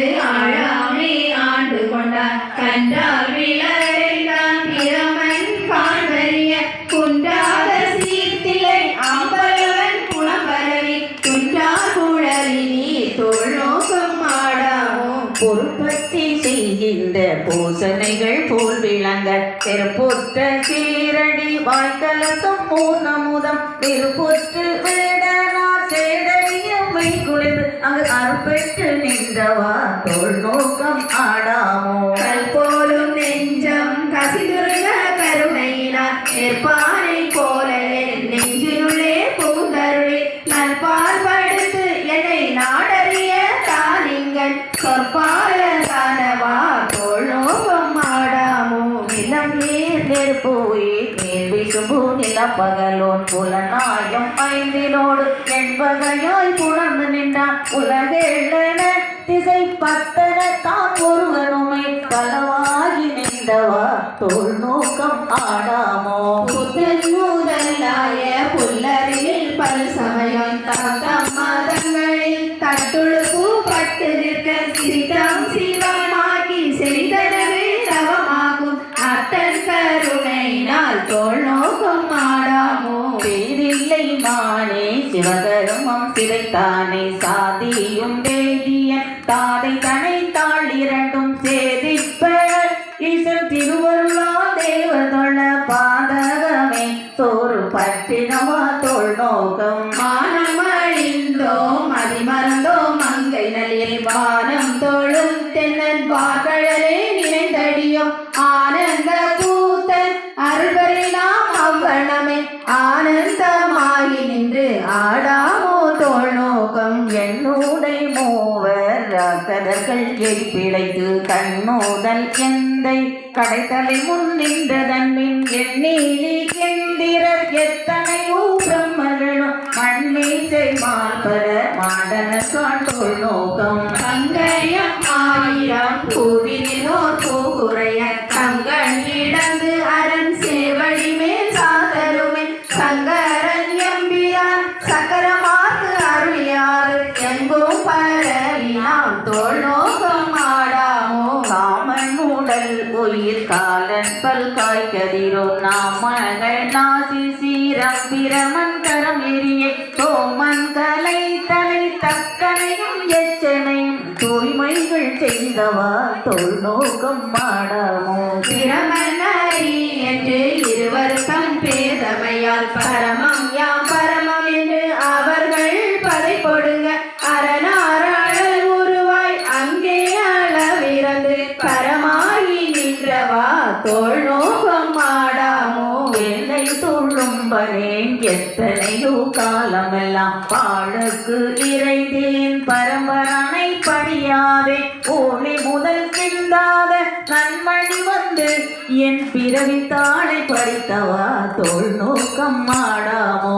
கண்டு ஆழாமே ஆண்டு கொண்டார் கண்டால் விளடைந்தான் பிரமன் காண்பறிய குன்றாத சீர்த்திலை அம்பலவன் குணம்பரவி குன்றா குழலினி தோல் நோக்கம் ஆடாமோ பொறுப்பத்தி செய்கின்ற பூசனைகள் போல் விளங்க தெருப்புற்ற சீரடி வாய்க்கலசம் மூர்ணமுதம் திருப்புற்று வேடனார் சேடறியம்மை குளிர்ந்து அங்கு அறுப்பெற்று நின்றவா தோல் நோக்கம் ஆடாமோ கல் போலும் நெஞ்சம் கசிதுருக கருணையினார் ஏற்பானை போல என் நெஞ்சினுள்ளே புகுந்தருளே நல்பால் படுத்து என்னை நாடறிய தானிங்கள் சொற்பால தானவா தோல் நோக்கம் ஆடாமோ நிலம் நீர் நெருப்போயே நீர் விசும்பு நிலப்பகலோன் புலனாயம் ஐந்தினோடு என்பகையாய் புலர்ந்து நின்றான் உலகெழன திசை பத்தன தான் ஒருவனுமை களவாகி நின்றவா தோல் நோக்கம் ஆடாமோ புத்தன் முதலாய புல்லறியில் பல் சமயம் தத்தம் மதங்களில் தட்டுழுப்பு பட்டு நிற்க சிரித்தம் சிவமாகி செறிதரவே தவமாகும் அத்தன் கருணையினால் தோல் நோக்கம் ஆடாமோ பேரில்லை மானே சிவகருமம் சிதைத்தானே சாதியும் வேதியன் தாதை தனை தாள் இரண்டும் சேதிப்ப ஈசன் திருவருளா தேவதொழ பாதகமே சோறு பற்றினவா தோல் நோக்கம் மானமழிந்தோம் மதிமறந்தோம் மங்கை நலில் வானம் தோளும் தென்னன் வார்கழலே நினைந்தடியோம் ஆனந்த கூத்தன் அருள்வரிலாம் அவ்வனமே ஆனந்தமாகி நின்று ஆடாமோ தோல் நோக்கம் என்னுடை மூவர் ராக்கதர்கள் எரிப்பிழைத்து கண்ணோதல் எந்தை கடைத்தலை முன் நின்றதன்பின் எண்ணீலி எந்திரர் எத்தனையோ பிரம்மர்களும் மண்மீசை மால்பர மாடன காட்டோள் நோக்கம் பங்கயம் ஆயிரம் பூவினோர் பூகுறைய தங்கள் இடந்து அரண் சேவடி மேல் சாதருமே சங்கரன் எம்பியார் சக்கரமாக்கு அருளியாறு எங்கும் பரவினாம் தோல் நோக்கம் ஆடாமோ காமன் உடல் உயிர் காலன் பல்காய் கதிரோ நாமகள் நாசி சீரம் பிரமன் கரம் எரியை சோமன் கலை தலை தக்கனையும் எச்சனையும் தூய்மைகள் செய்தவா தோல் நோக்கம் ஆடாமோ பிரமனரி என்று இருவருக்கும் பேதமையால் பரமம் யாம் பரமம் என்று அவர்கள் பதை கொடுங்க அரணாராளல் உருவாய் அங்கே அளவிறந்து பரமாகி நின்றவா தோல் நோக்கம் ஆடாமோ என்னை துள்ளும்பனேன் எத்தனையோ காலமெல்லாம் பாழுக்கு இறைந்தேன் பரம்பரனை படியாதே ஒளி முதல் சிந்தாத நன்மணி வந்து என் பிறவி தாளை படித்தவா தோல் நோக்கம் ஆடாமோ